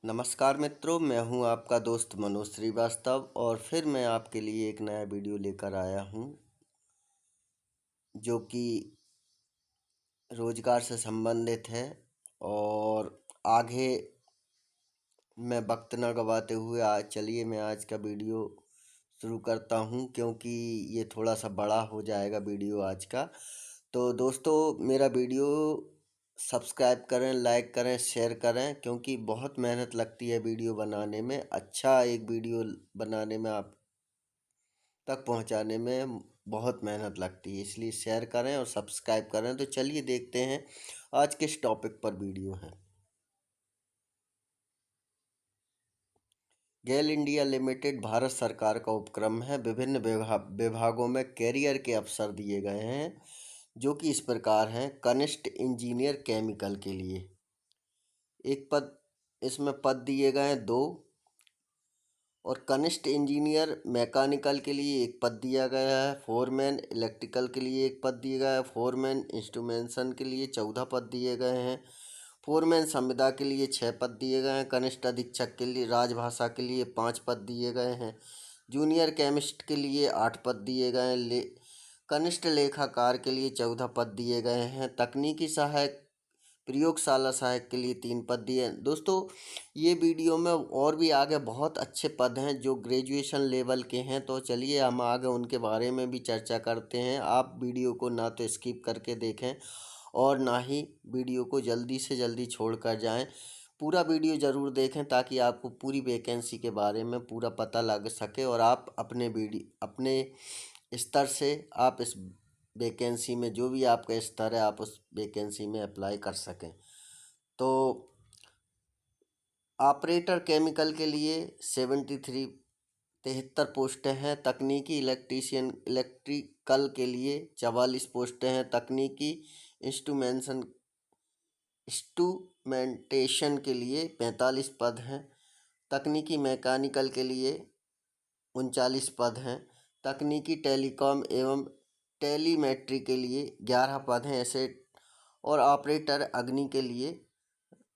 नमस्कार मित्रों, मैं हूं आपका दोस्त मनोज श्रीवास्तव और फिर मैं आपके लिए एक नया वीडियो लेकर आया हूं जो कि रोजगार से संबंधित है। और आगे मैं वक्त न गवाते हुए चलिए मैं आज का वीडियो शुरू करता हूं, क्योंकि ये थोड़ा सा बड़ा हो जाएगा वीडियो आज का। तो दोस्तों, मेरा वीडियो सब्सक्राइब करें, लाइक करें, शेयर करें, क्योंकि बहुत मेहनत लगती है वीडियो बनाने में। अच्छा एक वीडियो बनाने में, आप तक पहुंचाने में बहुत मेहनत लगती है, इसलिए शेयर करें और सब्सक्राइब करें। तो चलिए देखते हैं आज किस टॉपिक पर वीडियो है। गेल इंडिया लिमिटेड भारत सरकार का उपक्रम है। विभिन्न विभागों में कैरियर के अवसर दिए गए हैं, जो कि इस प्रकार हैं। कनिष्ठ इंजीनियर केमिकल के लिए एक पद, इसमें पद दिए गए हैं 2। और कनिष्ठ इंजीनियर मैकेनिकल के लिए एक पद दिया गया है। फोरमैन इलेक्ट्रिकल के लिए एक पद दिया गया है। फोरमैन इंस्ट्रूमेंटेशन के लिए 14 पद दिए गए हैं। फोरमैन संविदा के लिए 6 पद दिए गए हैं। कनिष्ठ अधीक्षक के लिए राजभाषा के लिए 5 पद दिए गए हैं। जूनियर केमिस्ट के लिए 8 पद दिए गए हैं। कनिष्ठ लेखाकार के लिए 14 पद दिए गए हैं। तकनीकी सहायक, प्रयोगशाला सहायक के लिए 3 पद दिए हैं। दोस्तों, ये वीडियो में और भी आगे बहुत अच्छे पद हैं जो ग्रेजुएशन लेवल के हैं, तो चलिए हम आगे उनके बारे में भी चर्चा करते हैं। आप वीडियो को ना तो स्किप करके देखें और ना ही वीडियो को जल्दी से जल्दी छोड़ कर जाएँ। पूरा वीडियो ज़रूर देखें ताकि आपको पूरी वैकेंसी के बारे में पूरा पता लग सके और आप अपने स्तर से आप इस वैकेंसी में, जो भी आपका स्तर है, आप उस वैकेंसी में अप्लाई कर सकें। तो ऑपरेटर केमिकल के लिए 73 पोस्टें हैं। तकनीकी इलेक्ट्रीशियन इलेक्ट्रिकल के लिए 44 पोस्टें हैं। तकनीकी इंस्ट्रूमेंटेशन के लिए 45 पद हैं। तकनीकी मैकेनिकल के लिए 39 पद हैं। तकनीकी टेलीकॉम एवं टेलीमेट्री के लिए 11 पद हैं ऐसे। और ऑपरेटर अग्नि के लिए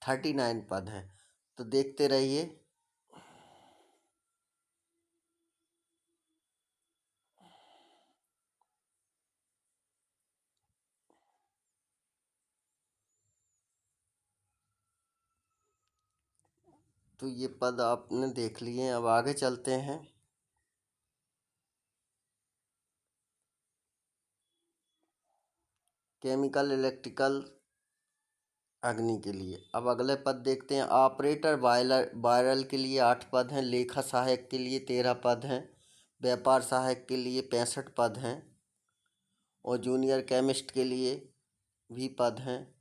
39 पद हैं। तो देखते रहिए। तो ये पद आपने देख लिए, अब आगे चलते हैं। केमिकल इलेक्ट्रिकल अग्नि के लिए अब अगले पद देखते हैं। ऑपरेटर वायरल के लिए 8 पद हैं। लेखा सहायक के लिए 13 पद हैं। व्यापार सहायक के लिए 65 पद हैं। और जूनियर केमिस्ट के लिए भी पद हैं।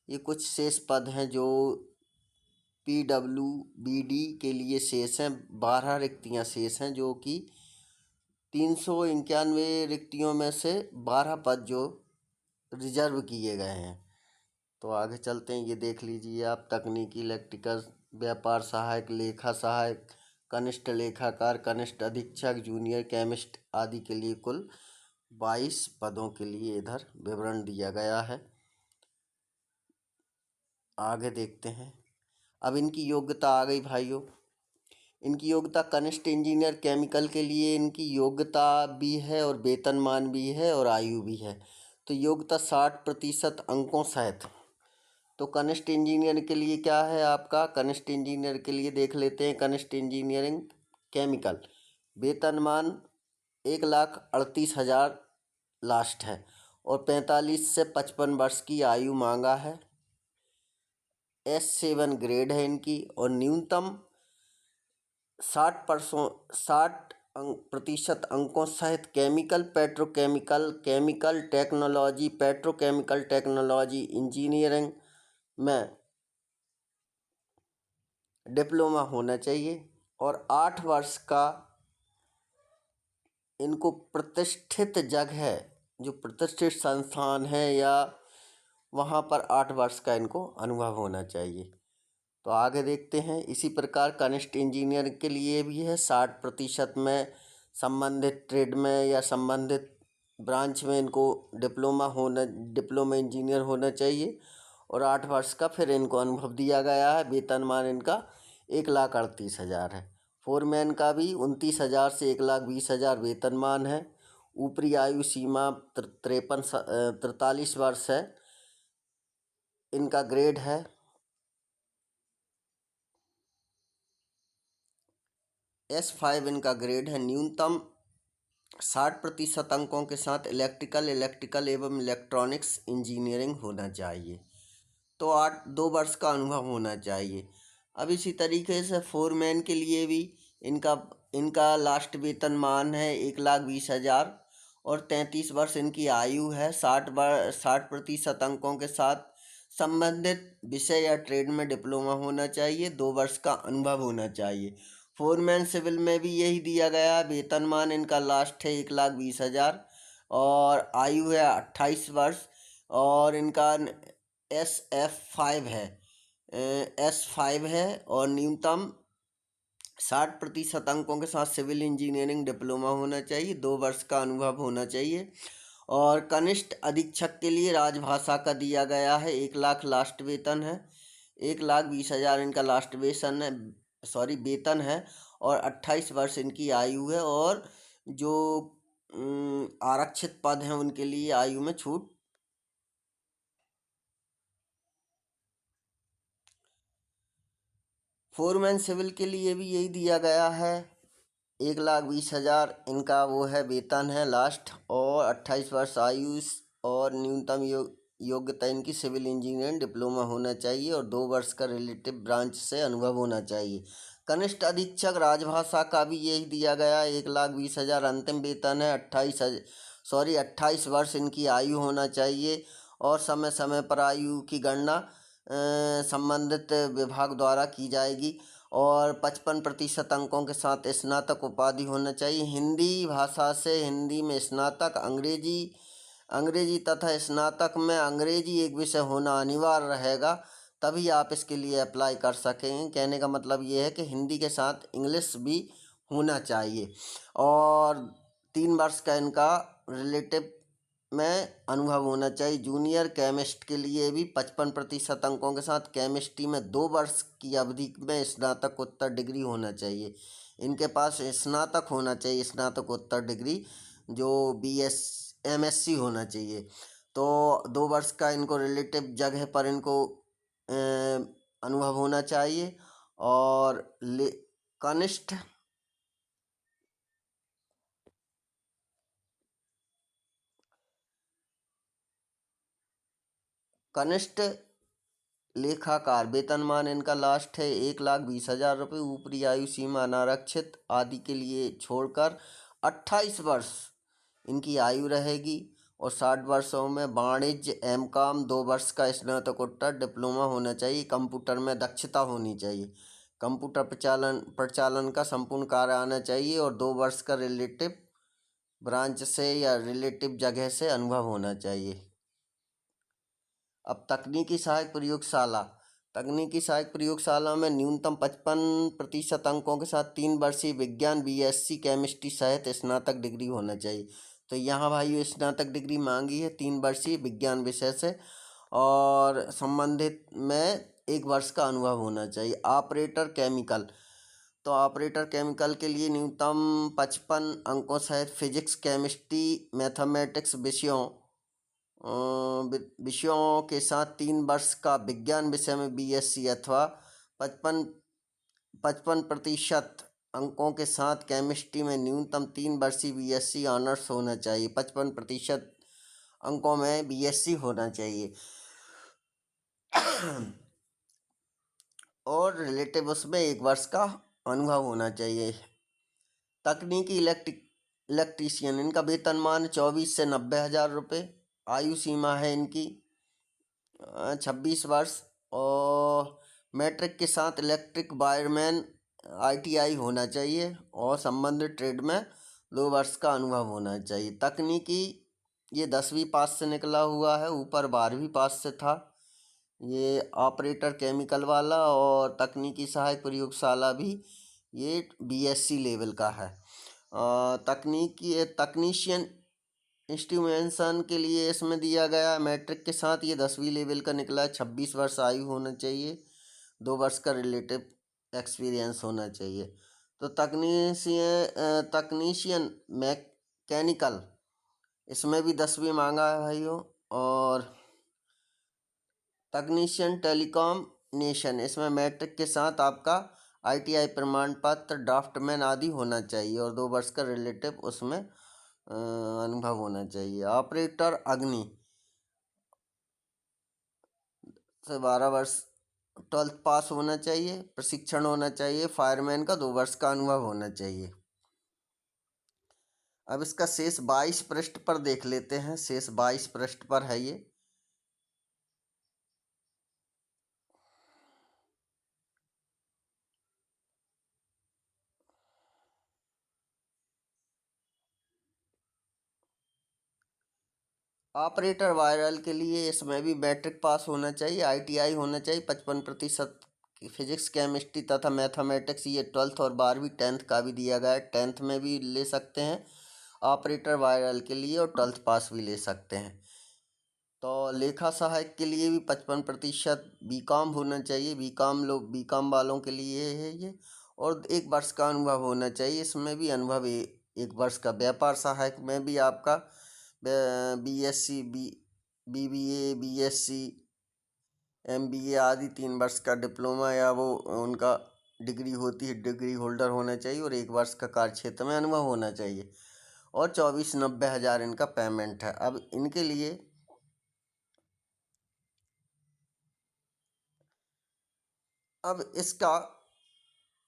ये कुछ शेष पद हैं जो PWBD के लिए शेष हैं। 12 रिक्तियां शेष हैं, जो कि 391 रिक्तियों में से 12 पद जो रिजर्व किए गए हैं। तो आगे चलते हैं, ये देख लीजिए आप। तकनीकी इलेक्ट्रिकल, व्यापार सहायक, लेखा सहायक, कनिष्ठ लेखाकार, कनिष्ठ अधीक्षक, जूनियर केमिस्ट आदि के लिए कुल 22 पदों के लिए इधर विवरण दिया गया है। आगे देखते हैं। अब इनकी योग्यता आ गई भाइयों। इनकी योग्यता कनिष्ठ इंजीनियर केमिकल के लिए इनकी योग्यता भी है और वेतनमान भी है और आयु भी है। तो योग्यता 60% अंकों सहित। तो कनिष्ठ इंजीनियर के लिए क्या है आपका? कनिष्ठ इंजीनियर के लिए देख लेते हैं। कनिष्ठ इंजीनियरिंग केमिकल वेतनमान 1,38,000 लास्ट है और 45 से 55 वर्ष की आयु मांगा है। S7 ग्रेड है इनकी और न्यूनतम 60% अंकों सहित chemical, petrochemical, chemical technology, petrochemical technology, engineering में डिप्लोमा होना चाहिए। और 8 वर्ष का इनको प्रतिष्ठित जगह, जो प्रतिष्ठित संस्थान है या वहाँ पर 8 वर्ष का इनको अनुभव होना चाहिए। तो आगे देखते हैं। इसी प्रकार कनिष्ठ इंजीनियर के लिए भी है। 60% में संबंधित ट्रेड में या संबंधित ब्रांच में इनको डिप्लोमा इंजीनियर होना चाहिए और 8 वर्ष का फिर इनको अनुभव दिया गया है। वेतनमान इनका 1,38,000 है। फोरमैन का भी 29,000 से 1,20,000 वेतनमान है। ऊपरी आयु सीमा 43 वर्ष है। इनका ग्रेड है S5। इनका ग्रेड है। न्यूनतम 60% अंकों के साथ इलेक्ट्रिकल एवं इलेक्ट्रॉनिक्स इंजीनियरिंग होना चाहिए। तो 2 वर्ष का अनुभव होना चाहिए। अब इसी तरीके से फोरमैन के लिए भी इनका इनका लास्ट वेतनमान है 1,20,000 और 33 वर्ष इनकी आयु है। 60% अंकों के साथ संबंधित विषय या ट्रेड में डिप्लोमा होना चाहिए। 2 वर्ष का अनुभव होना चाहिए। फोरमैन सिविल में भी यही दिया गया है। वेतनमान इनका लास्ट है 1,20,000 और आयु है 28 वर्ष और इनका SF5 है। S5 है और न्यूनतम 60% अंकों के साथ सिविल इंजीनियरिंग डिप्लोमा होना चाहिए। 2 वर्ष का अनुभव होना चाहिए। और कनिष्ठ अधीक्षक के लिए राजभाषा का दिया गया है। 1,00,000 लास्ट वेतन है। 1,20,000 इनका लास्ट वेतन है और 28 वर्ष इनकी आयु है। और जो आरक्षित पद हैं उनके लिए आयु में छूट। फोरमैन सिविल के लिए भी यही दिया गया है। 1,20,000 इनका वो है वेतन है लास्ट और 28 वर्ष आयु और न्यूनतम योग्यता इनकी सिविल इंजीनियरिंग डिप्लोमा होना चाहिए और 2 वर्ष का रिलेटिव ब्रांच से अनुभव होना चाहिए। कनिष्ठ अधीक्षक राजभाषा का भी यही दिया गया है। 1,20,000 अंतिम वेतन है। 28 वर्ष इनकी आयु होना चाहिए और समय समय पर आयु की गणना संबंधित विभाग द्वारा की जाएगी और 55% अंकों के साथ स्नातक उपाधि होना चाहिए। हिंदी भाषा से हिंदी में स्नातक, अंग्रेजी तथा स्नातक में अंग्रेजी एक विषय होना अनिवार्य रहेगा, तभी आप इसके लिए अप्लाई कर सकेंगे। कहने का मतलब ये है कि हिंदी के साथ इंग्लिश भी होना चाहिए। और 3 वर्ष का इनका रिलेटिव में अनुभव होना चाहिए। जूनियर केमिस्ट के लिए भी 55% अंकों के साथ केमिस्ट्री में 2 वर्ष की अवधि में स्नातकोत्तर डिग्री होना चाहिए। इनके पास स्नातक होना चाहिए, स्नातकोत्तर डिग्री जो MSc होना चाहिए। तो 2 वर्ष का इनको रिलेटिव जगह पर इनको अनुभव होना चाहिए। और कनिष्ठ कनिष्ठ लेखाकार वेतनमान इनका लास्ट है 1,20,000 रुपये। ऊपरी आयु सीमा अनारक्षित आदि के लिए छोड़कर 28 वर्ष इनकी आयु रहेगी और 60 वर्षों में वाणिज्य MCOM 2 वर्ष का स्नातकोत्तर डिप्लोमा होना चाहिए। कंप्यूटर में दक्षता होनी चाहिए। कंप्यूटर प्रचालन का संपूर्ण कार्य आना चाहिए और 2 वर्ष का रिलेटिव ब्रांच से या रिलेटिव जगह से अनुभव होना चाहिए। अब तकनीकी सहायक प्रयोगशाला में न्यूनतम 55% अंकों के साथ 3 वर्षीय विज्ञान BSc केमिस्ट्री सहित स्नातक डिग्री होना चाहिए। तो यहाँ भाई स्नातक डिग्री मांगी है 3 वर्षीय विज्ञान विषय से और संबंधित में 1 वर्ष का अनुभव होना चाहिए। ऑपरेटर केमिकल, तो ऑपरेटर केमिकल के लिए न्यूनतम 55 अंकों सहित फिजिक्स, केमिस्ट्री, मैथमेटिक्स विषयों के साथ 3 वर्ष का विज्ञान विषय में BSc अथवा 55% अंकों के साथ केमिस्ट्री में न्यूनतम 3 वर्षीय BSc ऑनर्स होना चाहिए। 55% अंकों में BSc होना चाहिए और रिलेटिव उसमें 1 वर्ष का अनुभव होना चाहिए। तकनीकी इलेक्ट्रीशियन इनका वेतनमान 24 से 90,000 रुपये। आयु सीमा है इनकी 26 वर्ष और मैट्रिक के साथ इलेक्ट्रिक वायरमैन ITI होना चाहिए और संबंधित ट्रेड में 2 वर्ष का अनुभव होना चाहिए। तकनीकी ये 10वीं पास से निकला हुआ है, ऊपर 12वीं पास से था। ये ऑपरेटर केमिकल वाला और तकनीकी सहायक प्रयोगशाला भी ये BSc लेवल का है। तकनीशियन इंस्ट्रूमेंटेशन के लिए इसमें दिया गया मैट्रिक के साथ ये 10वीं लेवल का निकला है। 26 वर्ष आयु होना चाहिए। 2 वर्ष का रिलेटिव एक्सपीरियंस होना चाहिए। तो तकनीशियन मैकेनिकल, इसमें भी 10वीं मांगा है भाइयों। और तकनीशियन टेलीकॉम इसमें मैट्रिक के साथ आपका ITI प्रमाण पत्र, ड्राफ्टमैन आदि होना चाहिए और 2 वर्ष का रिलेटिव उसमें अनुभव होना चाहिए। ऑपरेटर अग्नि से 12 वर्ष 12th पास होना चाहिए, प्रशिक्षण होना चाहिए। फायरमैन का 2 वर्ष का अनुभव होना चाहिए। अब इसका शेष 22 पृष्ठ पर देख लेते हैं। शेष 22 पृष्ठ पर है ये। ऑपरेटर वायरल के लिए इसमें भी मैट्रिक पास होना चाहिए, ITI होना चाहिए, 55% फिजिक्स, केमिस्ट्री तथा मैथमेटिक्स। ये 12th और 12वीं 10th का भी दिया गया है, 10th में भी ले सकते हैं ऑपरेटर वायरल के लिए और 12th पास भी ले सकते हैं। तो लेखा सहायक के लिए भी 55% BCom होना चाहिए, BCom वालों के लिए है ये। और 1 वर्ष का अनुभव होना चाहिए, इसमें भी अनुभव 1 वर्ष का। व्यापार सहायक में भी आपका BSc, BBA, BSc, MBA आदि 3 वर्ष का डिप्लोमा या वो उनका डिग्री होती है, डिग्री होल्डर होना चाहिए और 1 वर्ष का कार्य क्षेत्र में अनुभव होना चाहिए। और 24,90,000 इनका पेमेंट है। अब इनके लिए अब इसका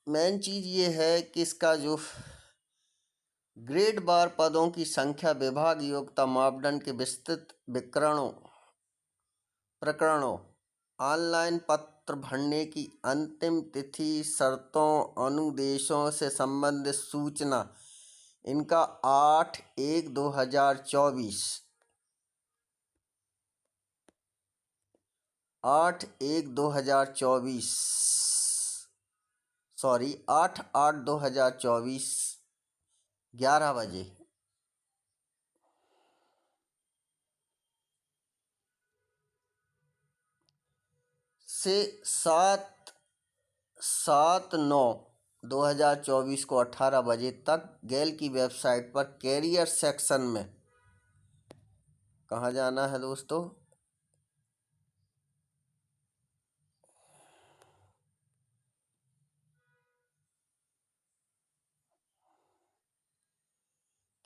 मेन चीज़ ये है कि इसका जो ग्रेड बार पदों की संख्या, विभाग, योग्यता मापदंड के विस्तृत प्रकरणों, ऑनलाइन पत्र भरने की अंतिम तिथि, शर्तों, अनुदेशों से संबंधित सूचना, इनका 8/1/2024 8/1/2024 सॉरी 8/8/2024 11 बजे से 7/9/2024 को 18 बजे तक गैल की वेबसाइट पर कैरियर सेक्शन में कहाँ जाना है दोस्तों?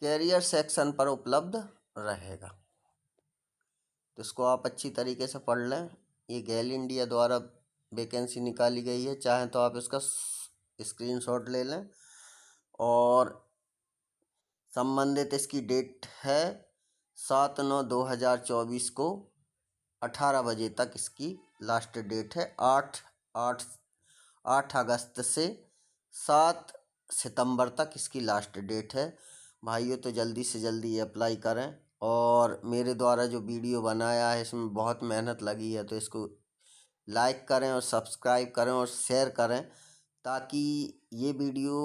कैरियर सेक्शन पर उपलब्ध रहेगा। तो इसको आप अच्छी तरीके से पढ़ लें। ये गैल इंडिया द्वारा वैकेंसी निकाली गई है, चाहें तो आप इसका स्क्रीनशॉट ले लें। और संबंधित इसकी डेट है 7/9/2024 को 18 बजे तक इसकी लास्ट डेट है। 8 अगस्त से 7 सितंबर तक इसकी लास्ट डेट है। भाइयों तो जल्दी से जल्दी अप्लाई करें। और मेरे द्वारा जो वीडियो बनाया है इसमें बहुत मेहनत लगी है, तो इसको लाइक करें और सब्सक्राइब करें और शेयर करें, ताकि ये वीडियो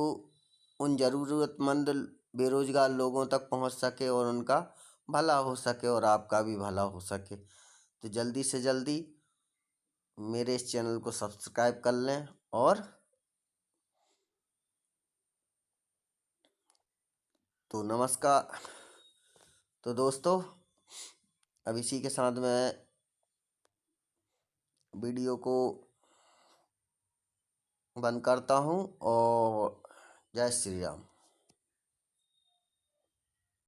उन ज़रूरतमंद बेरोजगार लोगों तक पहुंच सके और उनका भला हो सके और आपका भी भला हो सके। तो जल्दी से जल्दी मेरे इस चैनल को सब्सक्राइब कर लें। और तो नमस्कार। तो दोस्तों अब इसी के साथ मैं वीडियो को बंद करता हूँ और जय श्री राम।